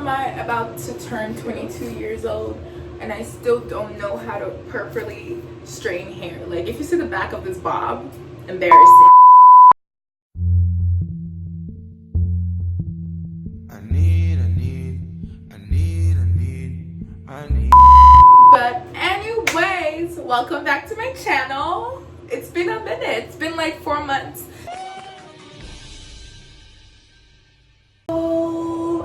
am I about to turn 22 years old and I still don't know how to properly straighten hair. Like, if you see the back of this bob, embarrassing. I need. But anyways, welcome back to my channel. It's been a minute. It's been like 4 months.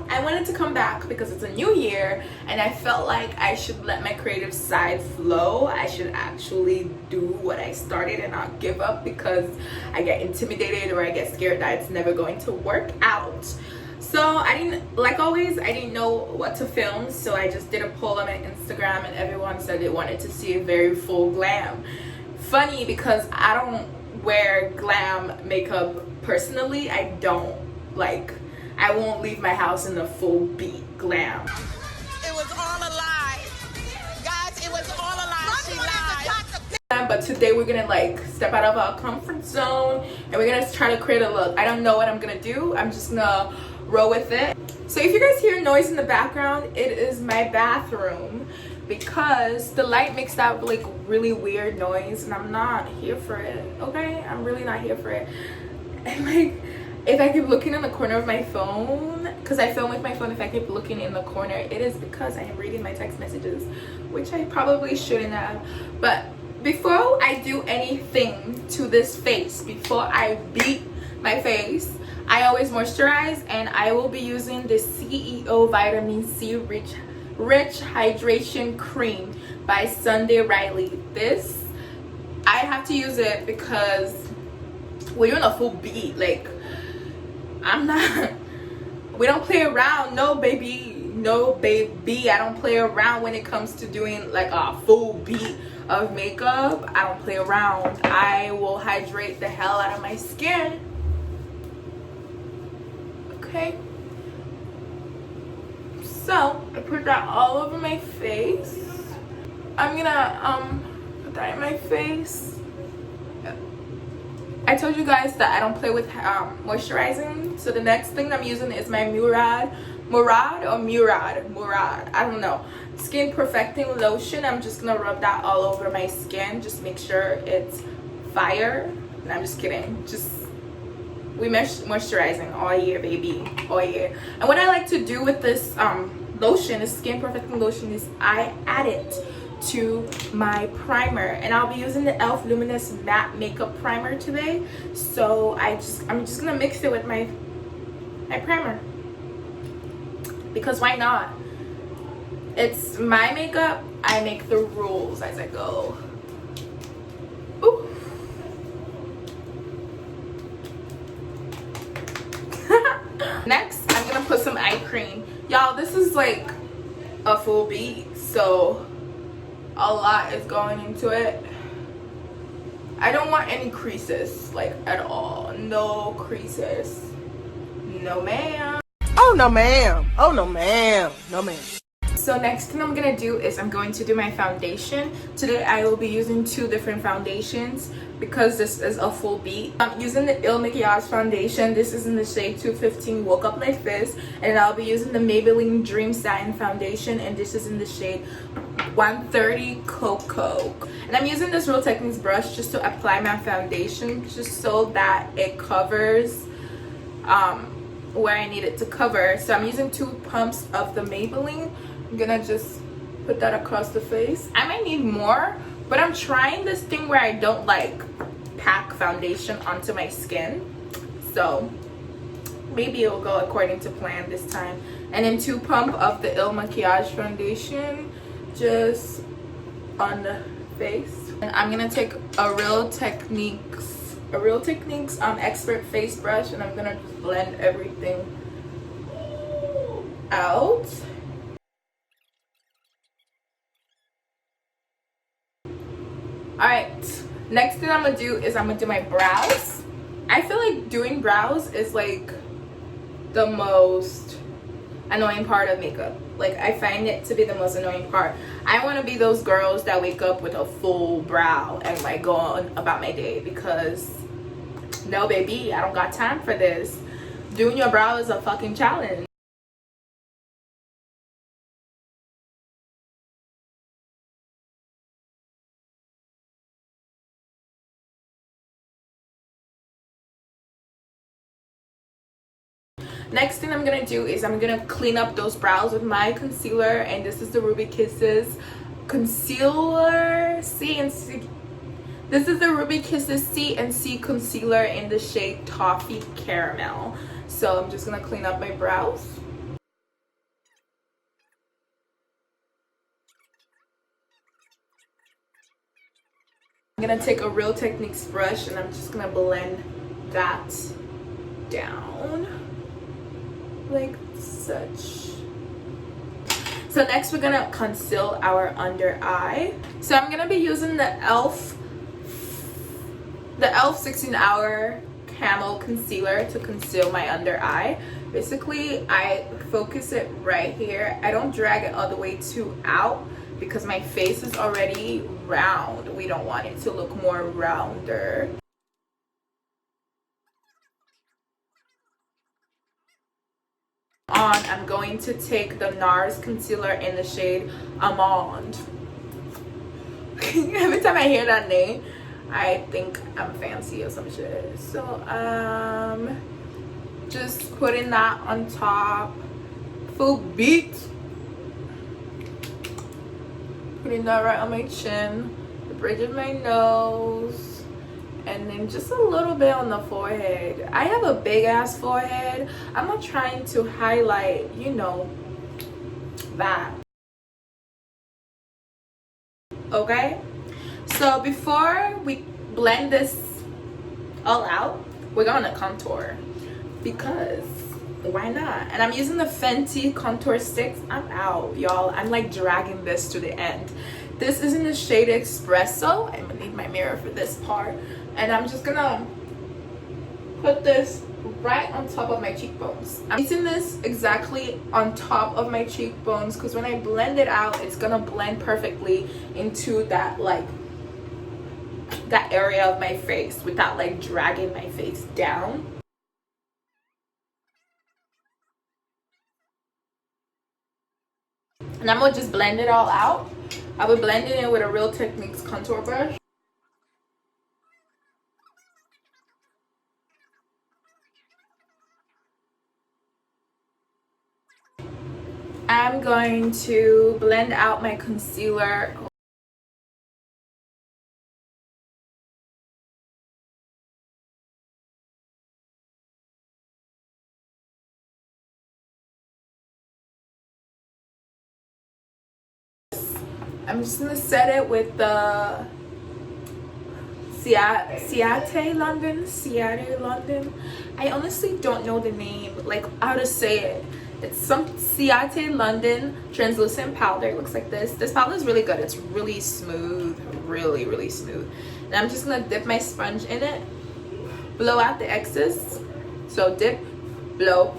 I wanted to come back because it's a new year and I felt like I should let my creative side flow. I should actually do what I started and not give up because I get intimidated or I get scared that it's never going to work out. So I didn't, like always, I didn't know what to film, so I just did a poll on my Instagram and everyone said they wanted to see a very full glam. Funny because I don't wear glam makeup personally. I don't. Like, I won't leave my house in the full beat glam. It was all a lie. Guys, it was all a lie. She lied. But today we're gonna like step out of our comfort zone and we're gonna try to create a look. I don't know what I'm gonna do. I'm just gonna roll with it. So if you guys hear noise in the background, it is my bathroom because the light makes that like really weird noise and I'm not here for it. Okay, I'm really not here for it. And like, if I keep looking in the corner of my phone, because I film with my phone, if I keep looking in the corner, it is because I am reading my text messages, which I probably shouldn't have. But before I do anything to this face, before I beat my face, I always moisturize, and I will be using the CEO Vitamin C Rich Hydration Cream by Sunday Riley. This, I have to use it because we're doing a full beat. Like, I'm not, we don't play around. No baby, no baby. I don't play around when it comes to doing like a full beat of makeup. I don't play around. I will hydrate the hell out of my skin. Okay, so I put that all over my face. I'm gonna put that in my face. I told you guys that I don't play with moisturizing, so the next thing I'm using is my Murad, I don't know, skin perfecting lotion. I'm just gonna rub that all over my skin. Just make sure it's fire. And I'm just kidding. Just, we moisturizing all year, baby, all year. And what I like to do with this lotion, this skin perfecting lotion, is I add it to my primer, and I'll be using the e.l.f. Luminous Matte Makeup Primer today. So I'm just gonna mix it with my primer because why not? It's my makeup. I make the rules as I go. Ooh. Next, I'm gonna put some eye cream. Y'all, this is like a full beat, so a lot is going into it. I don't want any creases, like, at all. No creases. No ma'am. Oh no ma'am. Oh no ma'am. No ma'am. So next thing I'm gonna do is I'm going to do my foundation. Today I will be using 2 different foundations because this is a full beat. I'm using the Il Makiage foundation. This is in the shade 215 Woke Up Like This, and I'll be using the Maybelline Dream Satin foundation, and this is in the shade 130 Cocoa. And I'm using this Real Techniques brush just to apply my foundation, just so that it covers where I need it to cover. So I'm using 2 pumps of the Maybelline. I'm gonna just put that across the face. I might need more, but I'm trying this thing where I don't like pack foundation onto my skin, so maybe it'll go according to plan this time. And then 2 pump of the Il Makiage foundation just on the face. And I'm gonna take a Real Techniques expert face brush, and I'm gonna just blend everything out. Alright, next thing I'm gonna do is I'm gonna do my brows. I feel like doing brows is like the most annoying part of makeup. Like, I find it to be the most annoying part. I want to be those girls that wake up with a full brow and like go on about my day, because no baby, I don't got time for this. Doing your brow is a fucking challenge. Next thing I'm gonna do is I'm gonna clean up those brows with my concealer, and this is the Ruby Kisses concealer C&C. This is the Ruby Kisses C&C concealer in the shade Toffee Caramel. So I'm just gonna clean up my brows. I'm gonna take a Real Techniques brush and I'm just gonna blend that down like such. So next we're gonna conceal our under eye. So I'm gonna be using the e.l.f. 16-hour Camo concealer to conceal my under eye. Basically, I focus it right here. I don't drag it all the way out because my face is already round. We don't want it to look more rounder. I'm going to take the NARS concealer in the shade Almond. Every time I hear that name, I think I'm fancy or some shit. So just putting that on top. Full beat. Putting that right on my chin, the bridge of my nose, and then just a little bit on the forehead. I have a big ass forehead. I'm not trying to highlight, you know, that. Okay, so before we blend this all out, we're gonna contour, because why not? And I'm using the Fenty contour sticks. I'm out, y'all. I'm like dragging this to the end. This is in the shade Espresso. I'm gonna need my mirror for this part, and I'm just gonna put this right on top of my cheekbones. I'm using this exactly on top of my cheekbones because when I blend it out, it's gonna blend perfectly into that, like, that area of my face without like dragging my face down. And I'm gonna just blend it all out. I will blend it in with a Real Techniques contour brush. I'm going to blend out my concealer. I'm just gonna set it with the Ciate London. I honestly don't know the name, like how to say it. It's some Ciate London translucent powder. It looks like this. This powder is really good. It's really smooth, really smooth. And I'm just gonna dip my sponge in it, blow out the excess. So dip, blow,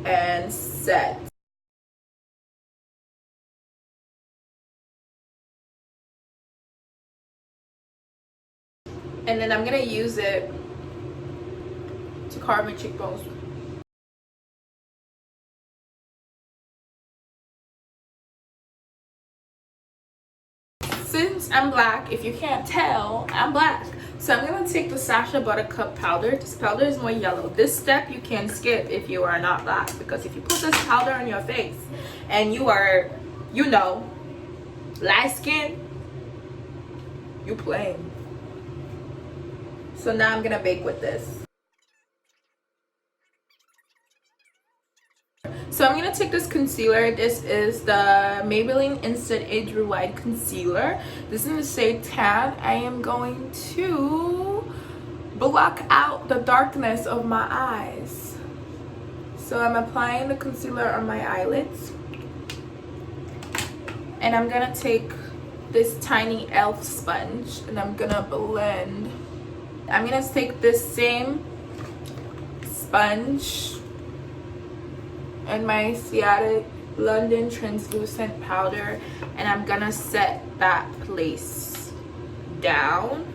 and set. And then I'm gonna use it to carve my cheekbones. Since I'm black, if you can't tell, I'm black. So I'm gonna take the Sacha Buttercup powder. This powder is more yellow. This step you can skip if you are not black, because if you put this powder on your face and you are, you know, light skin, you playing. So now I'm gonna bake with this. So I'm gonna take this concealer. This is the Maybelline Instant Age Rewind Concealer. This is in the shade Tan. I am going to block out the darkness of my eyes. So I'm applying the concealer on my eyelids. And I'm gonna take this tiny e.l.f. sponge and I'm gonna blend. I'm gonna take this same sponge and my Ciate London translucent powder, and I'm gonna set that place down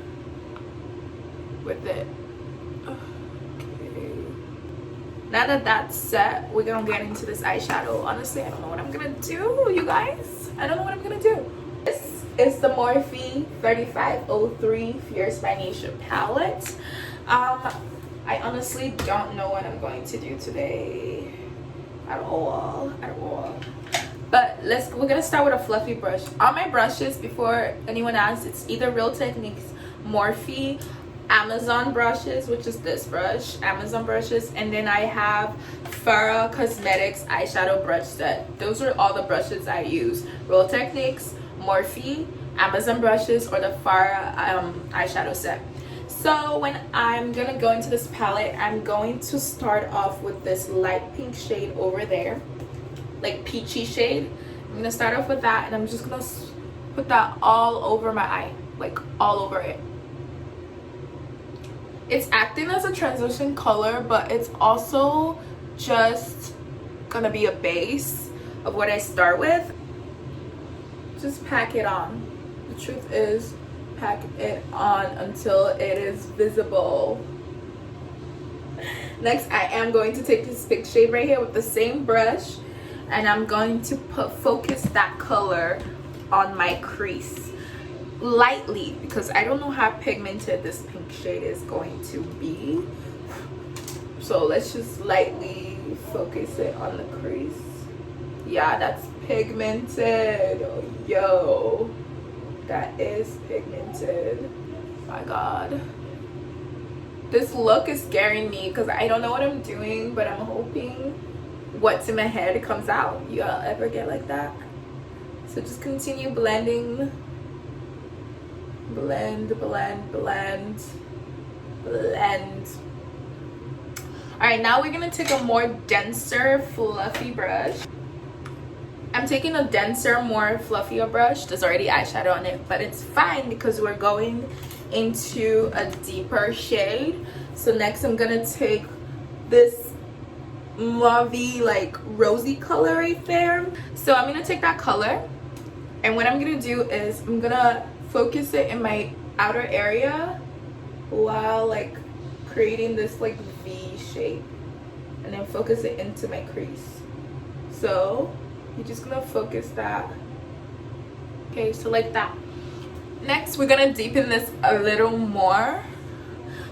with it. Okay. Now that that's set, we're gonna get into this eyeshadow. Honestly, I don't know what I'm gonna do, you guys. I don't know what I'm gonna do. This is the Morphe 3503 Fierce by Nature palette. I honestly don't know what I'm going to do today at all, but we're gonna start with a fluffy brush. All my brushes, before anyone asks, it's either Real Techniques, Morphe, Amazon brushes, which is this brush, Amazon brushes, and then I have Farah Cosmetics eyeshadow brush set. Those are all the brushes I use: Real Techniques, Morphe, Amazon brushes, or the Farah eyeshadow set. So when I'm gonna go into this palette, I'm going to start off with this light pink shade over there, like peachy shade. I'm gonna start off with that, and I'm just gonna put that all over my eye, like all over it. It's acting as a transition color, but it's also just gonna be a base of what I start with. Just pack it on. The truth is, pack it on until it is visible. Next, I am going to take this pink shade right here with the same brush, and I'm going to focus that color on my crease lightly, because I don't know how pigmented this pink shade is going to be. So let's just lightly focus it on the crease. Yeah, that's pigmented. Oh, yo, that is pigmented. My god, this look is scaring me because I don't know what I'm doing, but I'm hoping what's in my head comes out. You ever get like that? So just continue blending. Blend, blend, blend, blend. Alright, now we're gonna take a more denser, fluffy brush. I'm taking a denser, more fluffier brush. There's already eyeshadow on it, but it's fine because we're going into a deeper shade. So next I'm gonna take this mauve, like rosy color right there. So I'm gonna take that color, and what I'm gonna do is I'm gonna focus it in my outer area while like creating this like V shape, and then focus it into my crease. So you're just gonna focus that. Okay, so like that. Next, we're gonna deepen this a little more.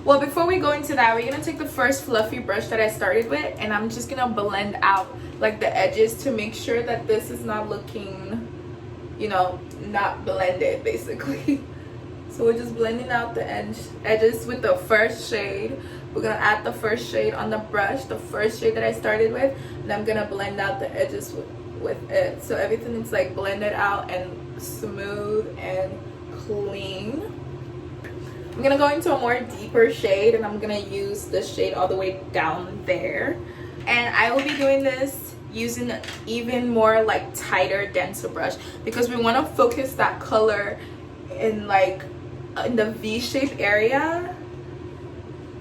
Well, before we go into that, we're gonna take the first fluffy brush that I started with, and I'm just gonna blend out like the edges to make sure that this is not looking, you know, not blended basically. So we're just blending out the edges with the first shade. We're gonna add the first shade on the brush, the first shade that I started with, and I'm gonna blend out the edges with it, so everything is like blended out and smooth and clean. I'm gonna go into a more deeper shade, and I'm gonna use this shade all the way down there, and I will be doing this using an even more like tighter, denser brush, because we want to focus that color in like in the V-shape area.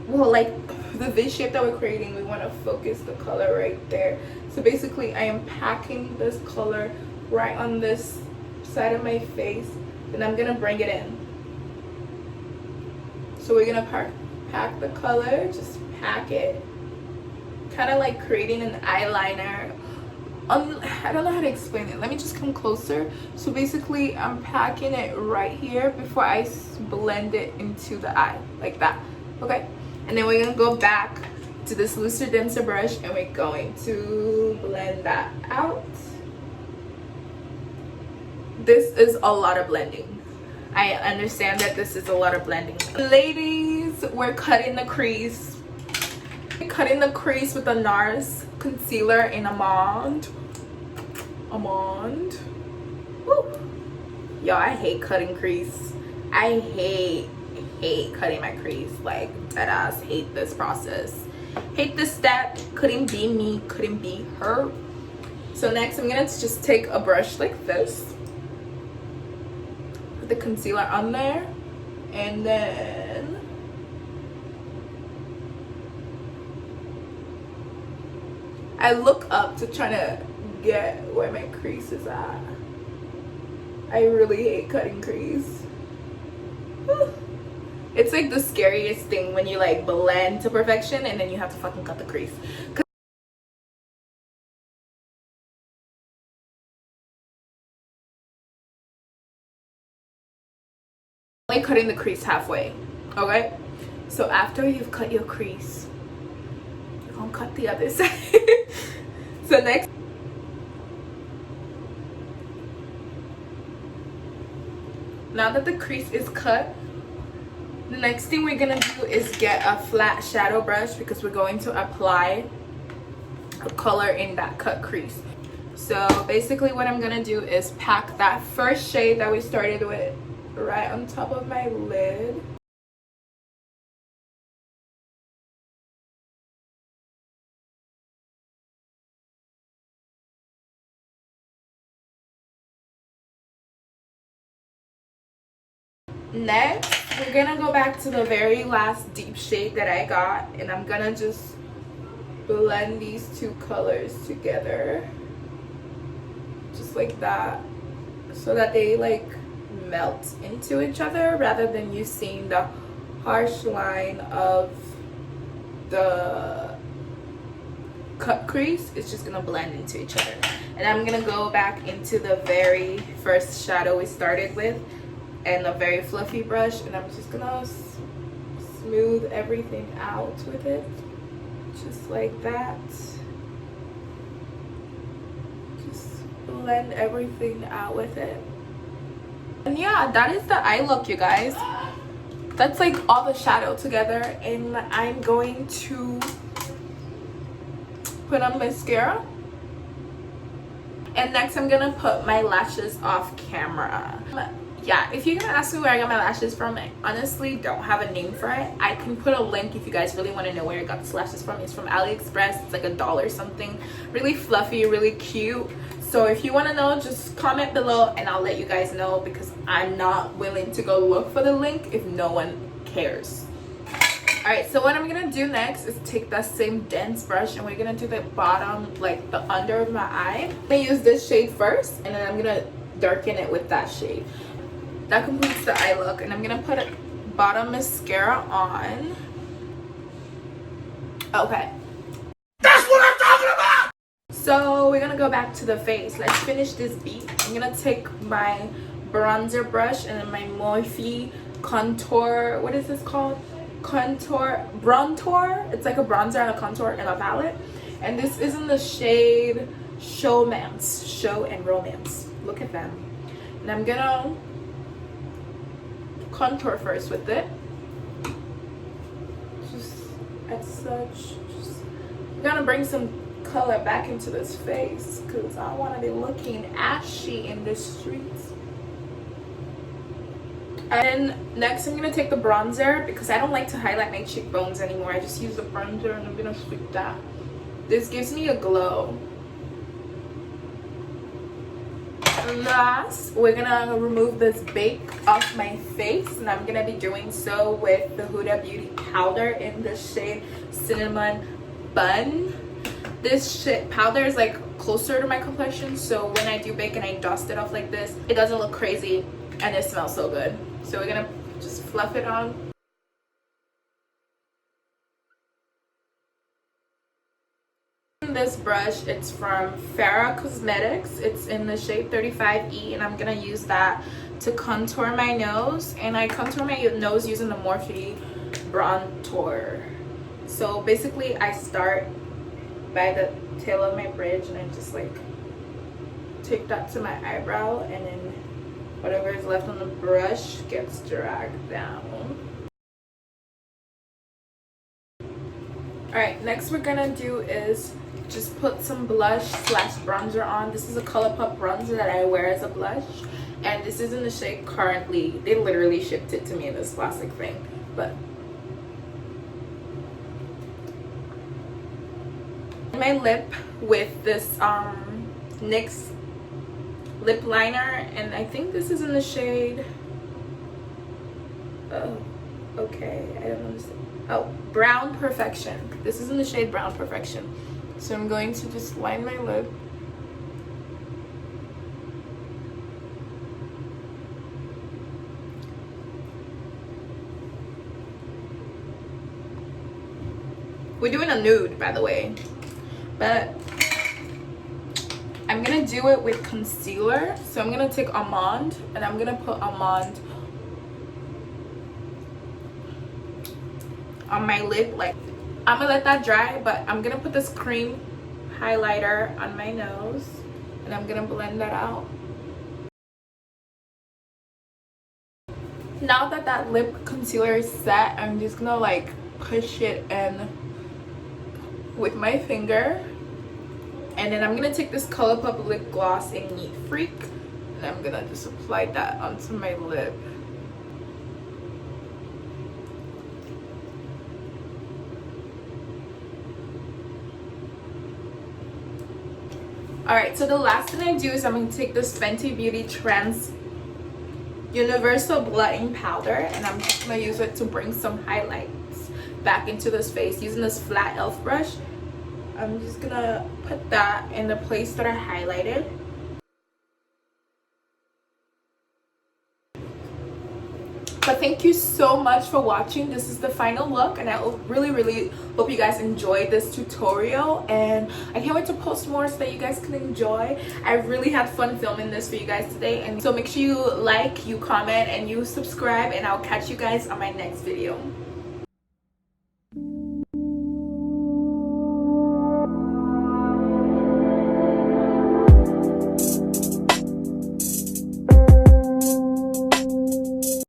Well, like the V shape that we're creating, we want to focus the color right there. So basically I am packing this color right on this side of my face, and I'm gonna bring it in. So we're gonna pack the color, just pack it, kind of like creating an eyeliner. I don't know how to explain it. Let me just come closer. So basically I'm packing it right here before I blend it into the eye, like that. Okay, and then we're gonna go back to this looser, denser brush, and we're going to blend that out. This is a lot of blending. I understand that this is a lot of blending. Ladies, we're cutting the crease. We're cutting the crease with the NARS concealer in Almond. Woo. Yo, I hate cutting crease. I hate cutting my crease. Like, deadass hate this process. Hate this step. Couldn't be me, couldn't be her. So next I'm gonna just take a brush like this, put the concealer on there, and then I look up to try to get where my crease is at. I really hate cutting crease. Whew. It's like the scariest thing when you like blend to perfection and then you have to fucking cut the crease. Like cutting the crease halfway. Okay, so after you've cut your crease, I'll cut the other side. So next, now that the crease is cut, the next thing we're gonna do is get a flat shadow brush because we're going to apply a color in that cut crease. So basically what I'm gonna do is pack that first shade that we started with right on top of my lid. Next, we're gonna go back to the very last deep shade that I got, and I'm gonna just blend these two colors together just like that, so that they like melt into each other rather than you seeing the harsh line of the cut crease. It's just gonna blend into each other. And I'm gonna go back into the very first shadow we started with and a very fluffy brush, and I'm just gonna smooth everything out with it just like that. Just blend everything out with it. And yeah, that is the eye look, you guys. That's like all the shadow together, and I'm going to put on mascara. And next I'm gonna put my lashes off camera. Yeah, if you're gonna ask me where I got my lashes from, I honestly don't have a name for it. I can put a link if you guys really want to know where I got these lashes from. It's from AliExpress. It's like $1 something. Really fluffy, really cute. So if you want to know, just comment below and I'll let you guys know, because I'm not willing to go look for the link if no one cares. Alright, so what I'm gonna do next is take that same dense brush and we're gonna do the bottom, like the under of my eye. I'm gonna use this shade first, and then I'm gonna darken it with that shade. That completes the eye look, and I'm gonna put a bottom mascara on. Okay. That's what I'm talking about! So we're gonna go back to the face. Let's finish this beat. I'm gonna take my bronzer brush and then my Morphe contour, what is this called? Bronzer. It's like a bronzer and a contour and a palette. And this is in the shade Showmance. Show and Romance. Look at them. And I'm gonna contour first with it, just as such. I'm gonna bring some color back into this face because I want to be looking ashy in the streets. And next I'm gonna take the bronzer because I don't like to highlight my cheekbones anymore. I just use the bronzer and I'm gonna sweep that. This gives me a glow. Last, we're gonna remove this bake off my face, and I'm gonna be doing so with the Huda Beauty powder in the shade Cinnamon Bun. This powder is like closer to my complexion, so when I do bake and I dust it off like this, it doesn't look crazy and it smells so good. So we're gonna just fluff it on. This brush, it's from Farrah Cosmetics. It's in the shade 35E, and I'm gonna use that to contour my nose. And I contour my nose using the Morphe Bronzer. So basically I start by the tail of my bridge and I just like take that to my eyebrow, and then whatever is left on the brush gets dragged down. Alright, next we're gonna do is just put some blush slash bronzer on. This is a ColourPop bronzer that I wear as a blush, and this is in the shade Currently. They literally shipped it to me in this plastic thing. But my lip with this NYX lip liner, and I think this is in the shade, oh okay, I don't understand. Oh, Brown Perfection. This is in the shade Brown Perfection. So I'm going to just line my lip. We're doing a nude, by the way, but I'm gonna do it with concealer. So I'm gonna take Almond, and I'm gonna put Almond on my lid, like I'm gonna let that dry, but I'm gonna put this cream highlighter on my nose and I'm gonna blend that out. Now that that lip concealer is set, I'm just gonna like push it in with my finger, and then I'm gonna take this ColourPop lip gloss in Neat Freak and I'm gonna just apply that onto my lip. Alright, so the last thing I do is I'm going to take this Fenty Beauty Trans Universal Blotting Powder and I'm just going to use it to bring some highlights back into this face. Using this flat e.l.f. brush, I'm just going to put that in the place that I highlighted. But thank you so much for watching. This is the final look and I really hope you guys enjoyed this tutorial, and I can't wait to post more so that you guys can enjoy. I really had fun filming this for you guys today, and so make sure you like, you comment, and you subscribe, and I'll catch you guys on my next video.